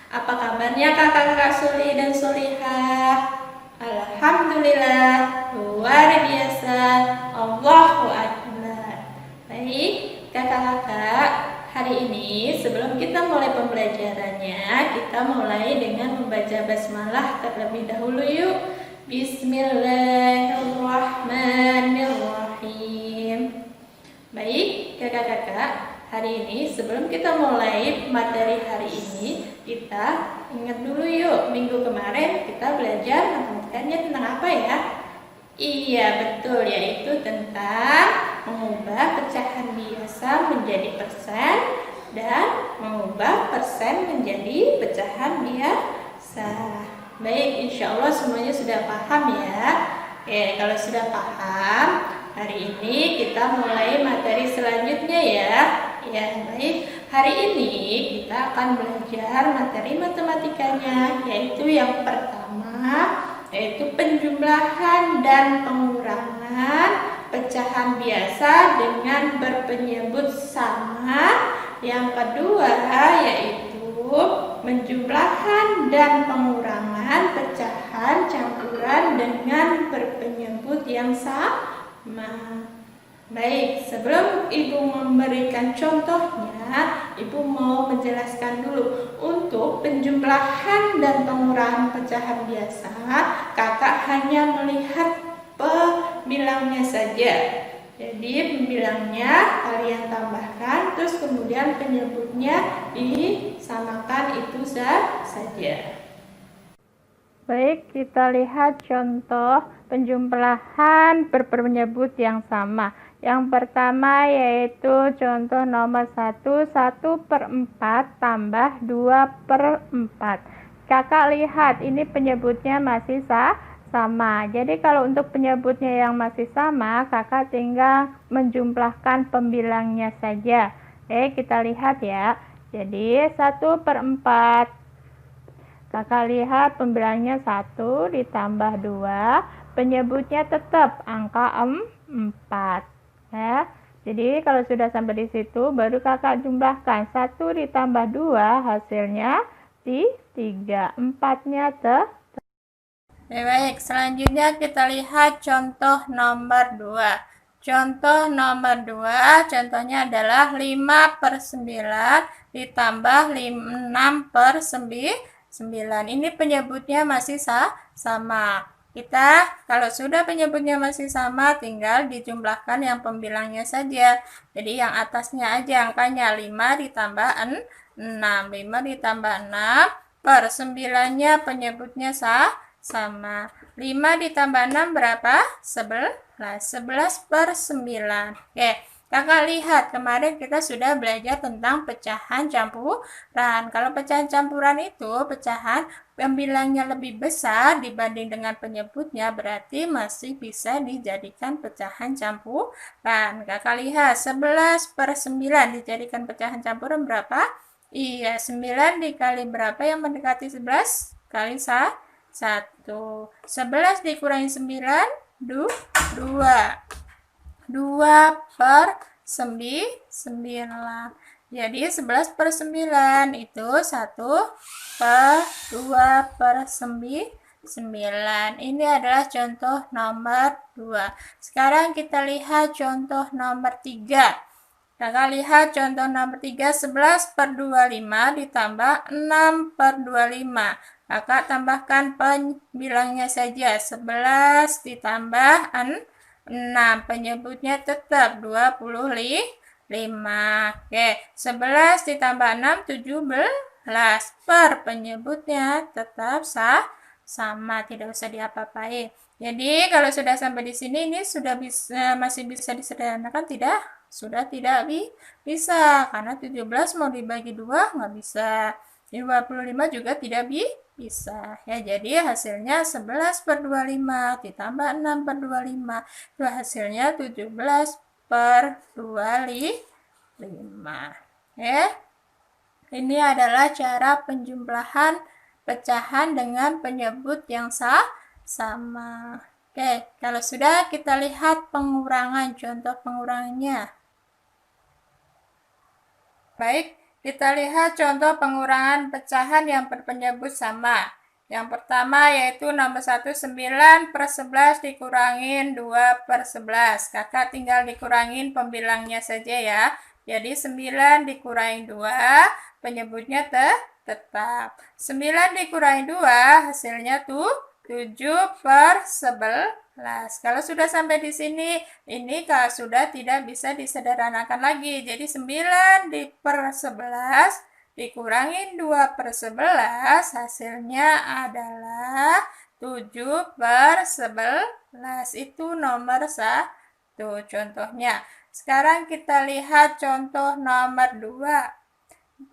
Apa kabarnya kakak-kakak Suli dan Solihah? Alhamdulillah, luar biasa. Allahu Akbar. Baik, kakak-kakak, hari ini sebelum kita mulai pembelajarannya, kita mulai dengan membaca basmalah terlebih dahulu yuk. Bismillahirrahmanirrahim. Baik, kakak-kakak, hari ini sebelum kita mulai materi hari ini, kita ingat dulu yuk, minggu kemarin kita belajar matematikanya tentang apa ya? Iya, betul, yaitu tentang mengubah pecahan biasa menjadi persen dan mengubah persen menjadi pecahan biasa. Baik, insya Allah semuanya sudah paham ya. Oke, kalau sudah paham, hari ini kita mulai materi selanjutnya ya. Ya, baik. Hari ini kita akan belajar materi matematikanya, yaitu yang pertama, yaitu penjumlahan dan pengurangan pecahan biasa dengan berpenyebut sama. Yang kedua, yaitu menjumlahkan dan pengurangan pecahan campuran dengan berpenyebut yang sama. Baik, sebelum Ibu memberikan contohnya, Ibu mau menjelaskan dulu. Untuk penjumlahan dan pengurangan pecahan biasa, kakak hanya melihat pembilangnya saja. Jadi pembilangnya kalian tambahkan, terus kemudian penyebutnya disamakan, itu saja. Baik, kita lihat contoh penjumlahan berpenyebut yang sama. Yang pertama yaitu contoh nomor 1, 1/4 tambah 2/4. Kakak lihat ini penyebutnya masih sama. Jadi kalau untuk penyebutnya yang masih sama, kakak tinggal menjumlahkan pembilangnya saja. Kita lihat ya. Jadi 1/4. Kakak lihat pembilangnya 1 ditambah 2, penyebutnya tetap angka 4 ya. Jadi kalau sudah sampai di situ baru kakak jumlahkan 1 ditambah 2 hasilnya 3, 4-nya Baik, selanjutnya kita lihat contoh nomor 2. Contoh nomor 2, contohnya adalah 5/9 ditambah 6/9. Ini penyebutnya masih sama. Kita kalau sudah penyebutnya masih sama, tinggal dijumlahkan yang pembilangnya saja. Jadi yang atasnya aja angkanya 5 ditambah 6. 5 ditambah 6 per 9-nya penyebutnya sama. 5 ditambah 6 berapa? 11. 11/9. Oke, kakak lihat kemarin kita sudah belajar tentang pecahan campuran. Kalau pecahan campuran itu pecahan pembilangnya lebih besar dibanding dengan penyebutnya, berarti masih bisa dijadikan pecahan campuran. Kakak lihat 11/9 dijadikan pecahan campuran berapa? Iya, 9 dikali berapa yang mendekati 11? Kali 1. 11 dikurangi 9, 2. 2/9. Jadi 11/9 itu 1/2/9. Ini adalah contoh nomor 2. Sekarang kita lihat contoh nomor 3. Kakak lihat contoh nomor 3, 11/25 ditambah 6/25. Kakak tambahkan pembilangnya saja. 11 ditambah 6. Penyebutnya tetap 25. Oke, 11 ditambah 6, 17. Per penyebutnya tetap sama, tidak usah diapa-apain. Jadi kalau sudah sampai di sini, ini sudah masih bisa disederhanakan tidak? Sudah tidak bisa, karena 17 mau dibagi 2 nggak bisa. 25 juga tidak bisa ya. Jadi hasilnya 11/25 ditambah 6/25, itu hasilnya 17/25 ya. Ini adalah cara penjumlahan pecahan dengan penyebut yang sama. Oke, kalau sudah kita lihat pengurangan, contoh pengurangannya. Baik, kita lihat contoh pengurangan pecahan yang berpenyebut sama. Yang pertama yaitu nomor 1, 9 per 11 dikurangin 2 per 11. Kakak tinggal dikurangin pembilangnya saja ya. Jadi 9 dikurangi 2, penyebutnya tetap. 9 dikurangi 2, hasilnya tuh 7 per 11. Kalau sudah sampai di sini, ini kalau sudah tidak bisa disederhanakan lagi. Jadi 9 per 11 dikurangin 2 per 11, hasilnya adalah 7 per 11. Itu nomor 1 contohnya. Sekarang kita lihat contoh nomor 2.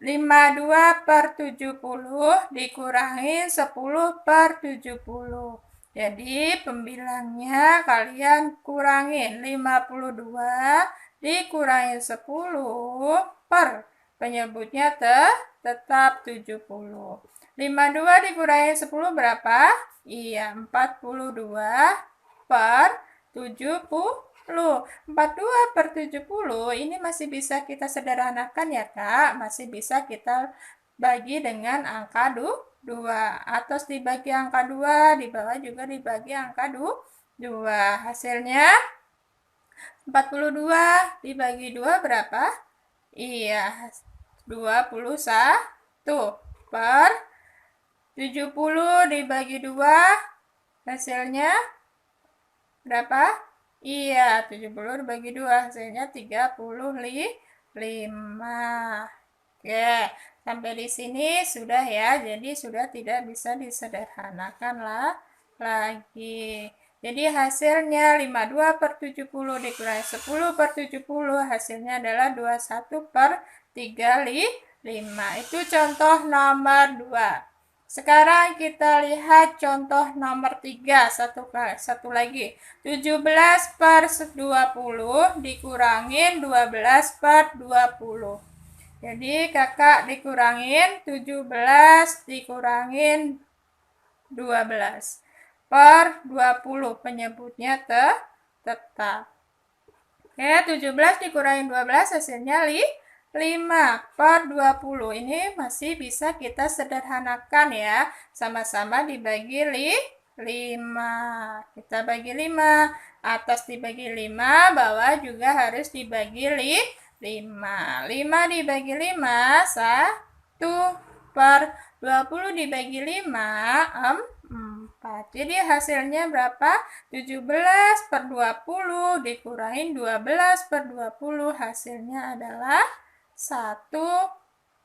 52 per 70 dikurangi 10 per 70. Jadi pembilangnya kalian kurangin 52 dikurangi 10 per penyebutnya tetap 70. 52 dikurangi 10 berapa? Iya, 42 per 70. 42 per 70 ini masih bisa kita sederhanakan ya Kak. Masih bisa kita bagi dengan angka 2. Atas dibagi angka 2, di bawah juga dibagi angka 2. Hasilnya 42 dibagi 2 berapa? Iya, 21 per 70 dibagi 2, hasilnya berapa? Iya, 70 dibagi 2, hasilnya 35. Oke, sampai di sini sudah ya, jadi sudah tidak bisa disederhanakan lagi. Jadi hasilnya 52 per 70 dikurangi 10 per 70, hasilnya adalah 21 per 35. Itu contoh nomor 2. Sekarang kita lihat contoh nomor 3, satu lagi. 17 per 20 dikurangin 12 per 20. Jadi kakak dikurangin 17 dikurangin 12 per 20, penyebutnya tetap. Oke, 17 dikurangi 12 hasilnya 5 per 20. Ini masih bisa kita sederhanakan ya. Sama-sama dibagi 5. Kita bagi 5. Atas dibagi 5, bawah juga harus dibagi 5. 5 dibagi 5, 1 per 20 dibagi 5, 4. Jadi hasilnya berapa? 17 per 20 dikurangin 12 per 20, hasilnya adalah 1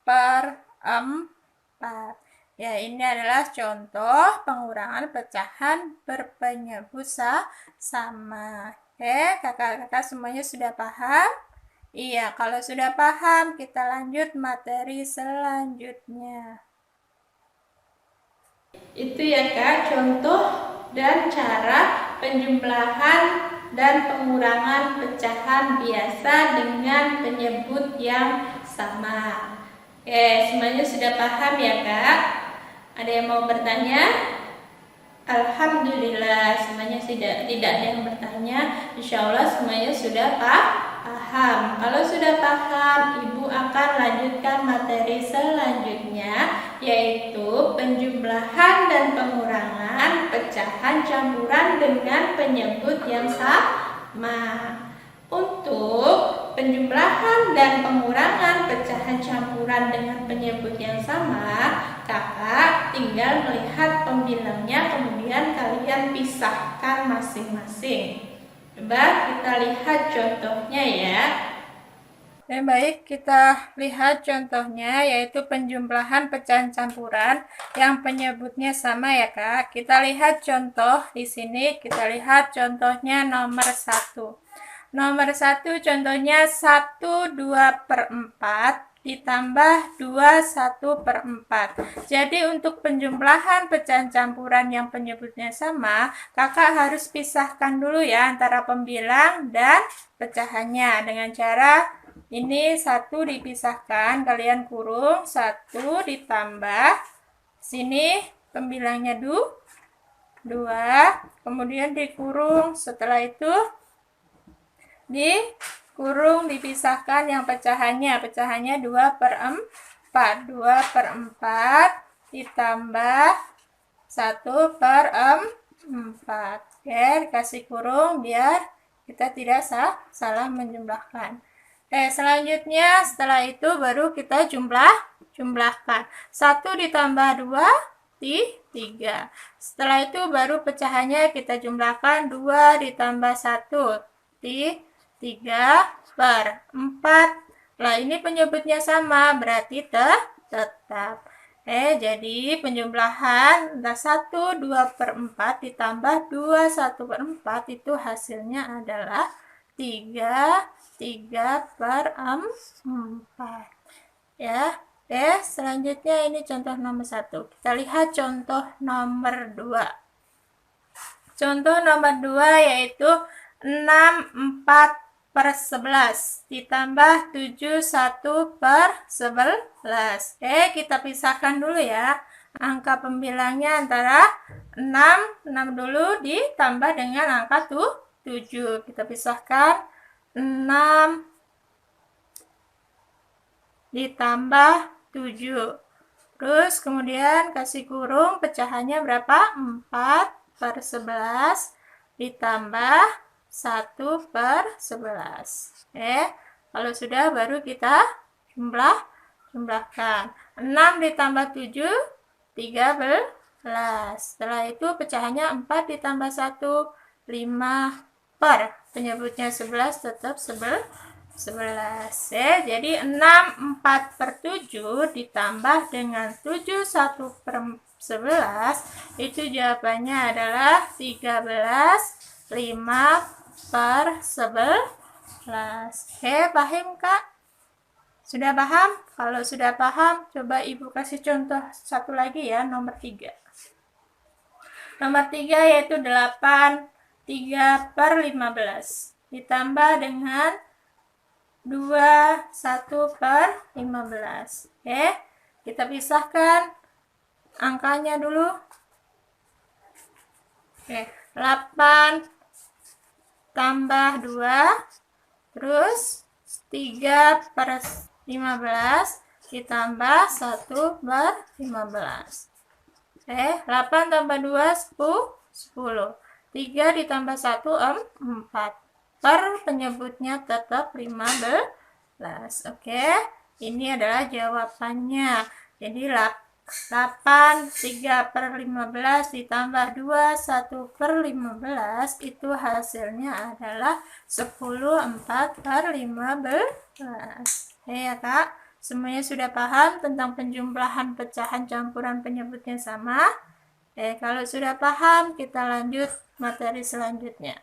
per 4. Ya, ini adalah contoh pengurangan pecahan berpenyebut sama. Oke, kakak-kakak semuanya sudah paham? Iya, kalau sudah paham, kita lanjut materi selanjutnya. Itu ya Kak, contoh dan cara penjumlahan dan pengurangan pecahan biasa dengan penyebut yang sama. Oke, semuanya sudah paham ya Kak? Ada yang mau bertanya? Alhamdulillah, semuanya tidak ada yang bertanya. Insya Allah semuanya sudah paham. Kalau sudah paham, Ibu akan lanjutkan materi selanjutnya, yaitu penjumlahan dan pengurangan pecahan campuran dengan penyebut yang sama. Untuk penjumlahan dan pengurangan pecahan campuran dengan penyebut yang sama, kakak tinggal melihat pembilangnya, kemudian kalian pisahkan masing-masing. Coba kita lihat contohnya ya. Baik, kita lihat contohnya, yaitu penjumlahan pecahan campuran yang penyebutnya sama ya Kak. Kita lihat contoh di sini, kita lihat contohnya nomor 1. Nomor 1 contohnya 1 2 per 4 ditambah 2 1 per 4. Jadi untuk penjumlahan pecahan campuran yang penyebutnya sama, kakak harus pisahkan dulu ya antara pembilang dan pecahannya dengan cara ini 1 dipisahkan, kalian kurung 1 ditambah sini pembilangnya 2, kemudian dikurung, setelah itu kurung dipisahkan yang pecahannya. Pecahannya 2/4. 2/4 ditambah 1/4. Oke, dikasih kurung biar kita tidak salah menjumlahkan. Selanjutnya setelah itu baru kita jumlahkan. 1 ditambah 2 3. Setelah itu baru pecahannya kita jumlahkan. 2 ditambah 1 3/4. Lah ini penyebutnya sama, berarti tetap. Jadi penjumlahan 1 2/4 ditambah 2 1/4 itu hasilnya adalah 3/4. Ya. Selanjutnya ini contoh nomor 1. Kita lihat contoh nomor 2. Contoh nomor 2 yaitu 6/4/11 ditambah 71/11. Kita pisahkan dulu ya. Angka pembilangnya antara 6 dulu ditambah dengan angka 7. Kita pisahkan 6 ditambah 7. Terus kemudian kasih kurung, pecahannya berapa? 4/11 ditambah 1/11. Kalau sudah baru kita jumlahkan. 6 ditambah 7 13. Setelah itu pecahannya 4 ditambah 1 5 per. Penyebutnya 11 tetap 11. Jadi 6/4/7 ditambah dengan 7 1/11 itu jawabannya adalah 13/5/11. Paham Kak? Sudah paham? Kalau sudah paham, coba Ibu kasih contoh satu lagi ya, nomor 3. Nomor 3 yaitu 8 3/15 ditambah dengan 2 1/15. Kita pisahkan angkanya dulu. 8 tambah 2 terus 3/15 ditambah 1/15. 8 tambah 2 10. 3 ditambah 1 4. Per penyebutnya tetap 15. Ini adalah jawabannya. Jadi 8 3/15 ditambah 2 1/15 itu hasilnya adalah 10 4/15. Ya Kak, semuanya sudah paham tentang penjumlahan pecahan campuran penyebutnya sama? Kalau sudah paham, kita lanjut materi selanjutnya.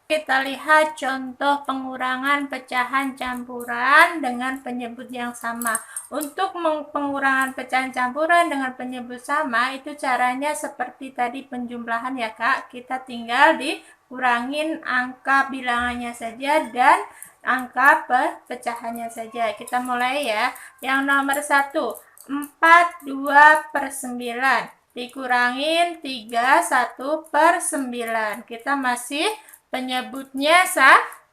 Kita lihat contoh pengurangan pecahan campuran dengan penyebut yang sama. Untuk pengurangan pecahan campuran dengan penyebut sama, itu caranya seperti tadi penjumlahan ya Kak. Kita tinggal dikurangin angka bilangannya saja dan angka pecahannya saja. Kita mulai ya. Yang nomor 1, 42/9 dikurangin 31/9. Kita masih penyebutnya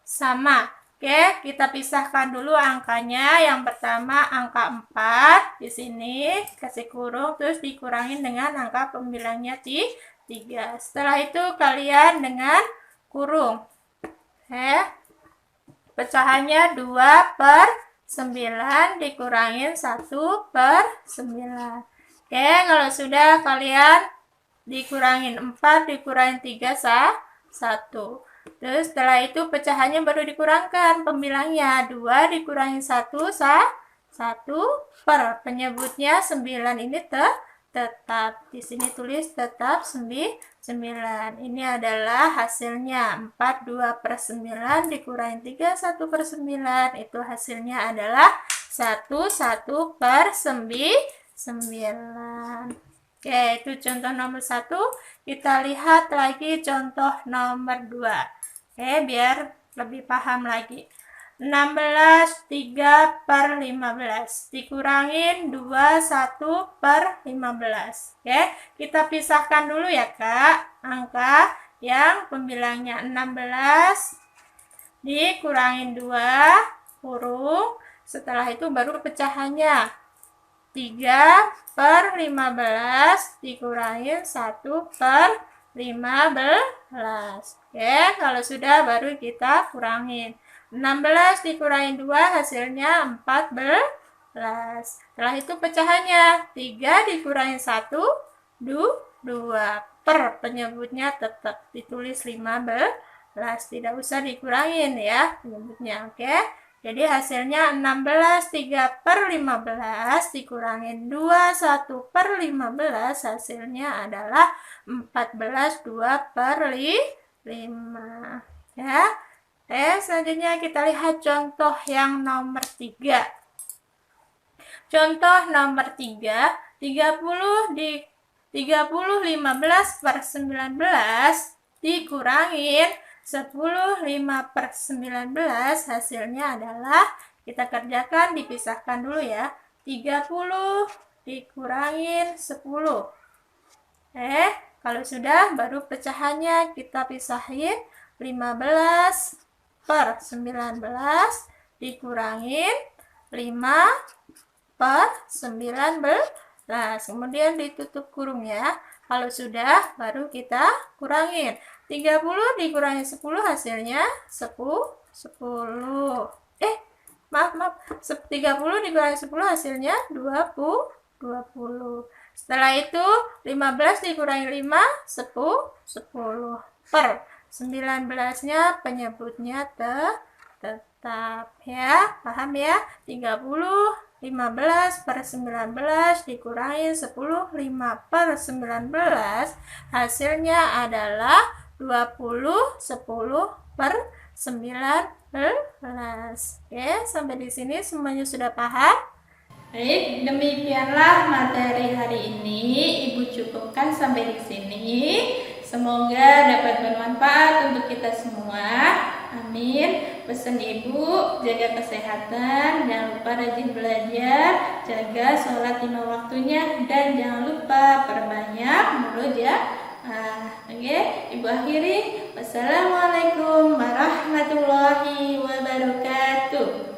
sama. Kita pisahkan dulu angkanya. Yang pertama angka 4 di sini kasih kurung, terus dikurangin dengan angka pembilangnya 3. Setelah itu kalian dengan kurung. Pecahannya 2/9 dikurangin 1/9. Kalau sudah kalian dikurangin 4 dikurangin 3 1. Terus setelah itu pecahannya baru dikurangkan pembilangnya. 2 dikurangin 1 per. Penyebutnya 9 ini tetap. Di sini tulis tetap 9. Ini adalah hasilnya. 42/9 dikurangin 3 1/9. Itu hasilnya adalah 1/9. Itu contoh nomor 1. Kita lihat lagi contoh nomor 2. Biar lebih paham lagi. 16 3/15 dikurangin 2 1/15. Kita pisahkan dulu ya Kak. Angka yang pembilangnya 16 dikurangin 2 kurung, setelah itu baru pecahannya. 3/15 dikurangin 1/15. Oke, kalau sudah baru kita kurangin. 16 dikurangin 2 hasilnya 14. Setelah itu pecahannya 3 dikurangin 1, 2. Penyebutnya tetap ditulis 15, tidak usah dikurangin ya penyebutnya. Oke, jadi hasilnya 16, 3/15 dikurangin 2, 1/15, hasilnya adalah 14, 2/5 ya. Selanjutnya kita lihat contoh yang nomor 3. Contoh nomor 3, 15/19 dikurangin 10 5/19, hasilnya adalah, kita kerjakan dipisahkan dulu ya, 30 dikurangin 10. Kalau sudah baru pecahannya kita pisahin, 15/19 dikurangin 5/19, kemudian ditutup kurung ya. Kalau sudah baru kita kurangin, 30 dikurangi 10 hasilnya 10. 30 dikurangi 10 hasilnya 20. Setelah itu 15 dikurangi 5, 10. 19-nya penyebutnya tetap ya, paham ya? 30 15/19 dikurangi 10 5/19, hasilnya adalah 20 10/19. Oke, sampai di sini semuanya sudah paham? Baik, demikianlah materi hari ini. Ibu cukupkan sampai di sini. Semoga dapat bermanfaat untuk kita semua. Amin. Pesan Ibu, jaga kesehatan, jangan lupa rajin belajar, jaga sholat 5 waktunya, dan jangan lupa perbanyak murojaah. Oke, Ibu akhiri. Wassalamualaikum warahmatullahi wabarakatuh.